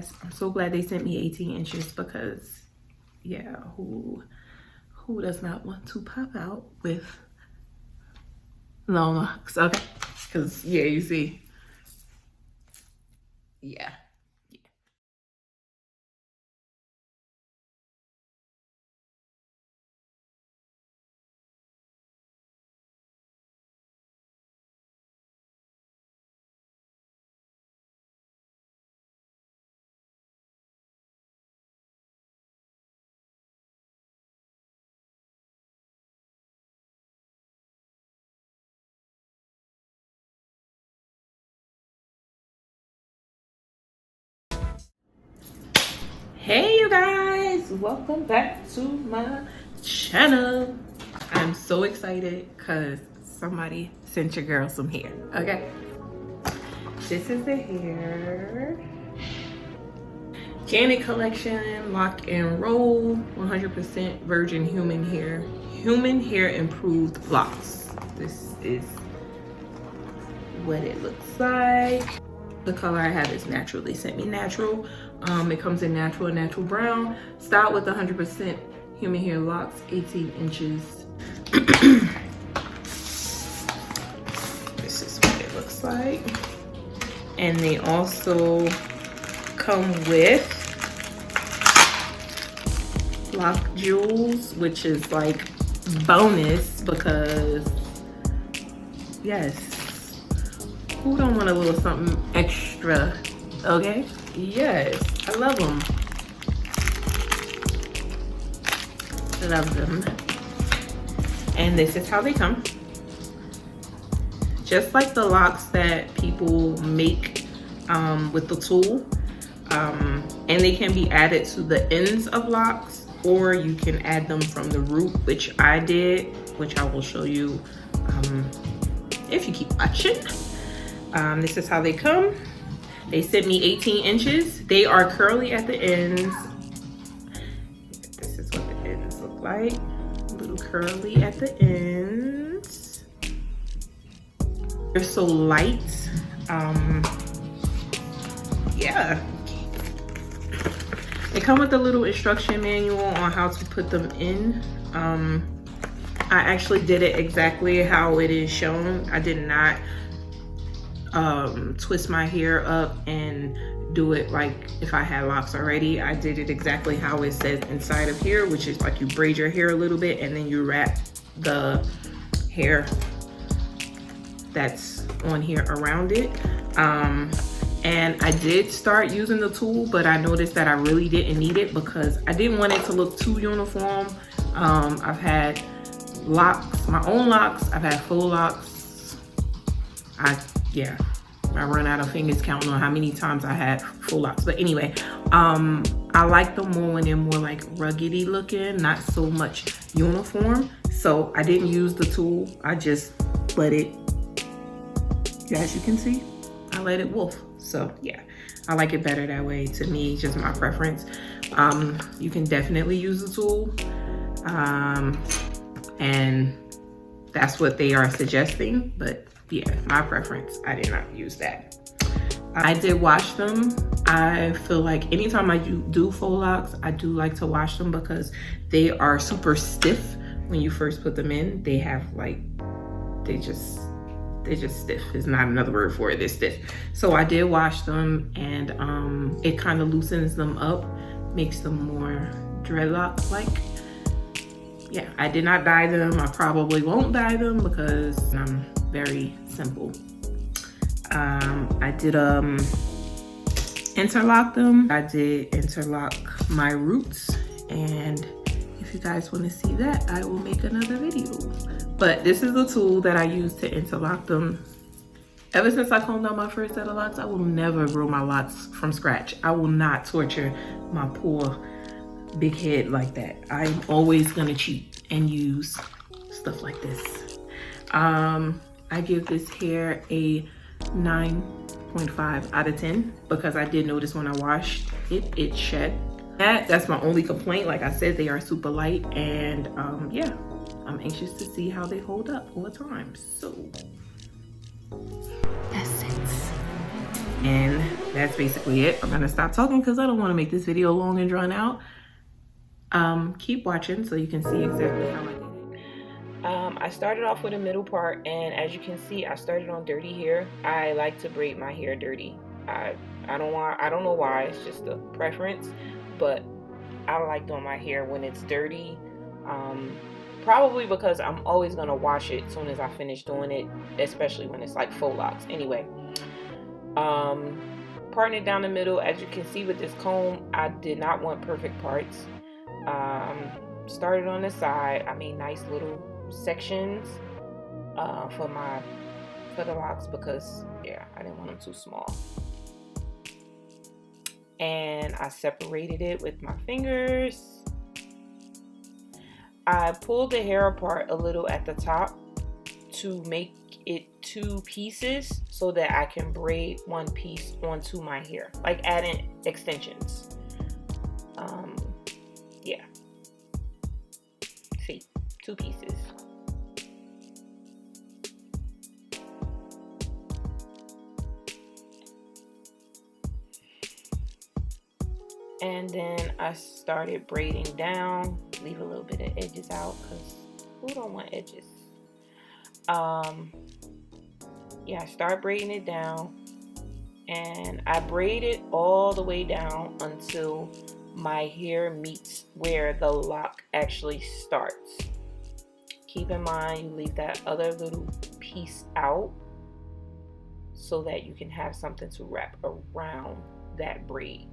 yes, I'm so glad they sent me 18 inches because, yeah, who does not want to pop out with long locks? Okay, because, yeah, you see, yeah. Hey you guys, welcome back to my channel. I'm so excited because somebody sent your girl some hair. Okay, this is the hair Janet collection, Loc Roll 100% virgin human hair improved locks. This is what it looks like. The color I have is natural. They sent me natural. It comes in natural and natural brown. Styled with 100% human hair locks, 18 inches. This is what it looks like. And they also come with lock jewels, which is like bonus because, yes, who don't want a little something extra, okay? Yes, I love them. Love them. And this is how they come. Just like the locks that people make with the tool. And they can be added to the ends of locks, or you can add them from the root, which I did, which I will show you if you keep watching. This is how they come. They sent me 18 inches. They are curly at the ends. This is what the ends look like. A little curly at the ends. They're so light. Yeah. They come with a little instruction manual on how to put them in. I actually did it exactly how it is shown. I did not twist my hair up and do it like if I had locks already. I did it exactly how it says inside of here, which is like you braid your hair a little bit and then you wrap the hair that's on here around it. And I did start using the tool, but I noticed that I really didn't need it because I didn't want it to look too uniform. I've had locks, my own locks, I've had full locks. I run out of fingers counting on how many times I had full locks. But anyway, I like them more when they're more like ruggedy looking, not so much uniform. So I didn't use the tool. I just let it, as you can see, I let it wolf. So yeah, I like it better that way. To me, just my preference. You can definitely use the tool. And that's what they are suggesting, but yeah, my preference, I did not use that. I did wash them. I feel like anytime I do faux locks, I do like to wash them because they are super stiff when you first put them in. They have like, they're just stiff. Is not another word for it. They're stiff. So I did wash them, and it kind of loosens them up, makes them more dreadlock-like. Yeah, I did not dye them. I probably won't dye them because I'm very simple. I did interlock them. I did interlock my roots, and if you guys want to see that, I will make another video. But this is the tool that I use to interlock them. Ever since I combed out my first set of locks, I will never grow my locks from scratch. I will not torture my poor big head like that. I'm always gonna cheat and use stuff like this. I give this hair a 9.5 out of 10 because I did notice when I washed it, it shed. That's my only complaint. Like I said, they are super light, and yeah, I'm anxious to see how they hold up over time. So that's it. And that's basically it. I'm gonna stop talking because I don't want to make this video long and drawn out. Keep watching so you can see exactly how I did it. I started off with a middle part, and as you can see, I started on dirty hair. I like to braid my hair dirty. I don't know why, it's just a preference, but I like doing my hair when it's dirty. Probably because I'm always gonna wash it as soon as I finish doing it, especially when it's like faux locks. Anyway, parting it down the middle. As you can see with this comb, I did not want perfect parts. Started on the side. I made nice little sections for the locks because yeah, I didn't want them too small. And I separated it with my fingers. I pulled the hair apart a little at the top to make it 2 pieces so that I can braid 1 piece onto my hair, like adding extensions. Yeah, see, 2 pieces. And then I started braiding down. Leave a little bit of edges out because who don't want edges? Yeah, I start braiding it down, and I braid it all the way down until my hair meets where the lock actually starts. Keep in mind, you leave that other little piece out so that you can have something to wrap around that braid.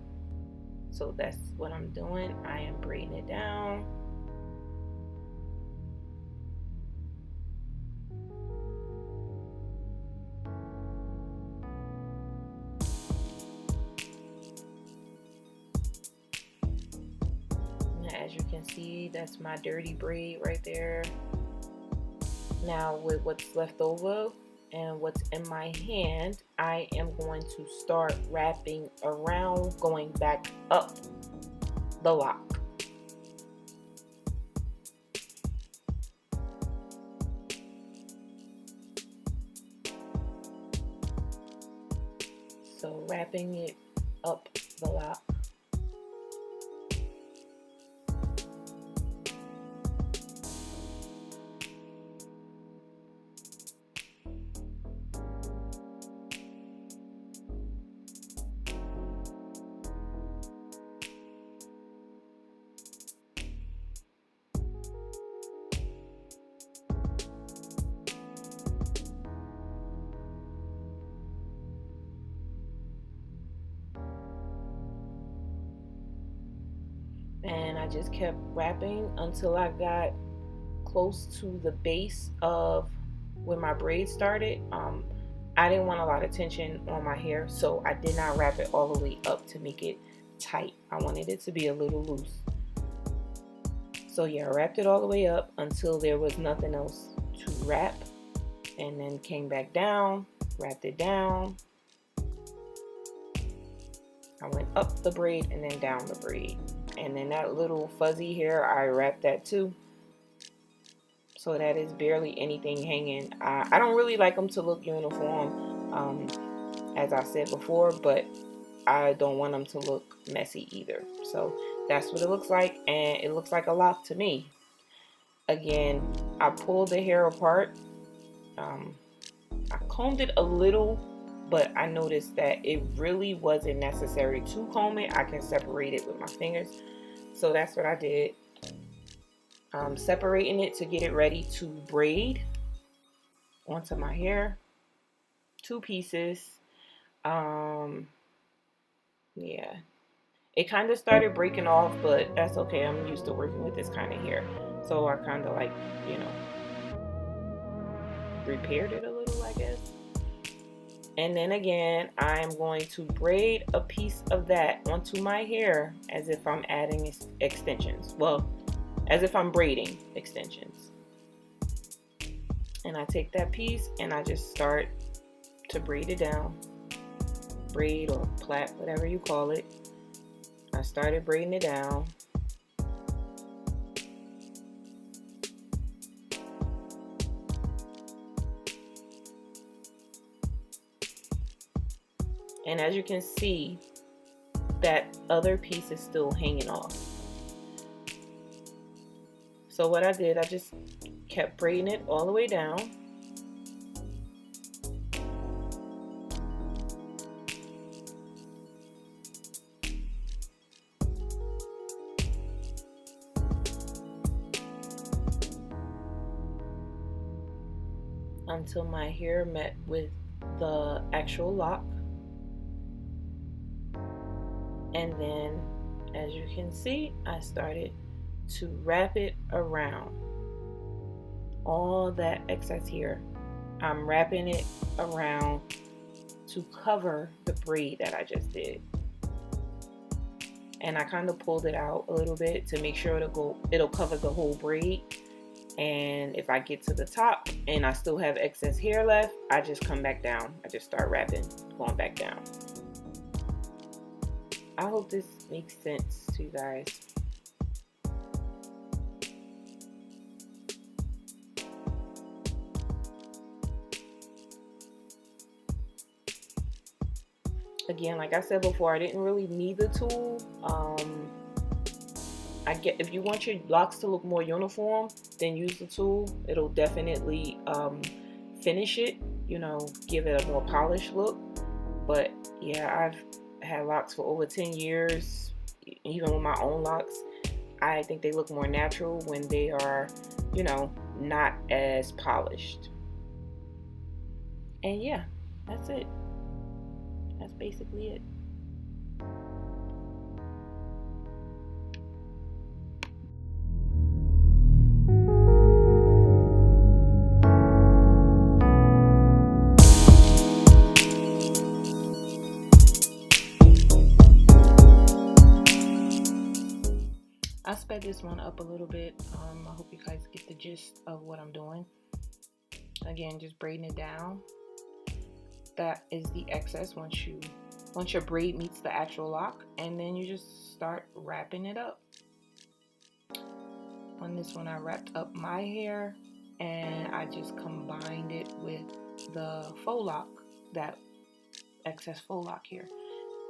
So that's what I'm doing. I am braiding it down. As you can see, that's my dirty braid right there. Now with what's left over and what's in my hand, I am going to start wrapping around, going back up the lock. So wrapping it up the lock. And I just kept wrapping until I got close to the base of where my braid started. I didn't want a lot of tension on my hair, so I did not wrap it all the way up to make it tight. I wanted it to be a little loose. So yeah, I wrapped it all the way up until there was nothing else to wrap, and then came back down, wrapped it down. I went up the braid and then down the braid. And then that little fuzzy hair, I wrapped that too. So that is barely anything hanging. I don't really like them to look uniform, as I said before, but I don't want them to look messy either. So that's what it looks like, and it looks like a lock to me. Again, I pulled the hair apart. I combed it a little, but I noticed that it really wasn't necessary to comb it. I can separate it with my fingers. So that's what I did. Separating it to get it ready to braid onto my hair. 2 pieces. Yeah. It kind of started breaking off, but that's okay. I'm used to working with this kind of hair. So I kind of like, repaired it a little, I guess. And then again, I'm going to braid a piece of that onto my hair as if I'm adding extensions. Well, as if I'm braiding extensions. And I take that piece and I just start to braid it down. Braid or plait, whatever you call it. I started braiding it down. And as you can see, that other piece is still hanging off. So what I did, I just kept braiding it all the way down. Until my hair met with the actual lock. And then, as you can see, I started to wrap it around. All that excess hair, I'm wrapping it around to cover the braid that I just did. And I kind of pulled it out a little bit to make sure it'll cover the whole braid. And if I get to the top and I still have excess hair left, I just come back down. I just start wrapping, going back down. I hope this makes sense to you guys. Again, like I said before, I didn't really need the tool. If you want your locks to look more uniform, then use the tool. It'll definitely finish it, you know, give it a more polished look. But yeah, I've had locks for over 10 years. Even with my own locks, I think they look more natural when they are, you know, not as polished. And yeah, that's it. That's basically it. I sped this one up a little bit. I hope you guys get the gist of what I'm doing. Again, just braiding it down. That is the excess once your braid meets the actual lock, and then you just start wrapping it up. On this one, I wrapped up my hair and I just combined it with the faux lock, that excess faux lock here,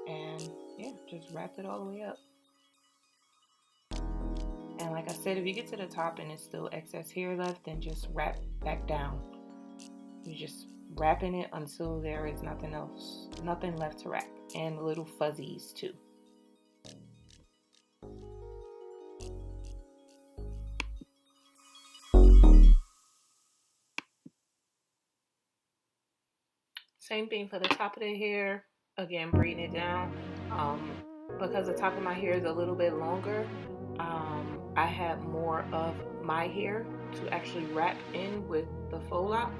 and yeah, just wrapped it all the way up. And like I said, if you get to the top and it's still excess hair left, then just wrap back down. You're just wrapping it until there is nothing left to wrap, and little fuzzies too. Same thing for the top of the hair. Again, braiding it down. Because the top of my hair is a little bit longer, I have more of my hair to actually wrap in with the faux lock,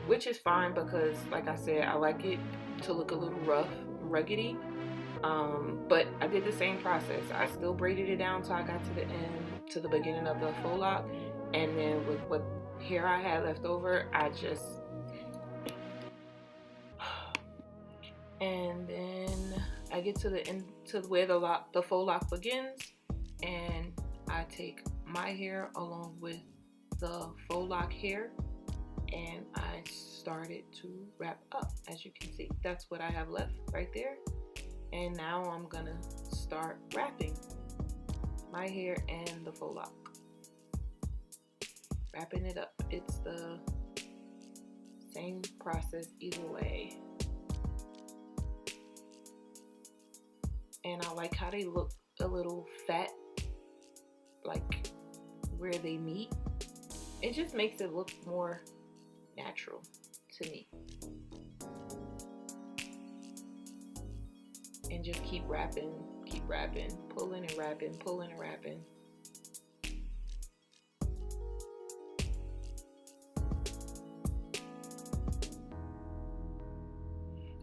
which is fine because, like I said, I like it to look a little rough, ruggedy. But I did the same process. I still braided it down till I got to the end, to the beginning of the faux lock, and then with what hair I had left over, I just, and then I get to the end, to where the faux lock begins, and I take my hair along with the faux lock hair, and I started to wrap up. As you can see, that's what I have left right there. And now I'm gonna start wrapping my hair and the faux lock, wrapping it up. It's the same process either way. And I like how they look a little fat, like where they meet. It just makes it look more natural to me. And just keep wrapping, pulling and wrapping, pulling and wrapping.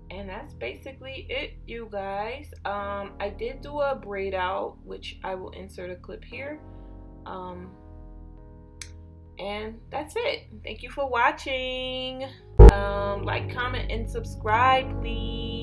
And that's basically it, you guys. I did do a braid out, which I will insert a clip here. And that's it. Thank you for watching. Like, comment, and subscribe, please.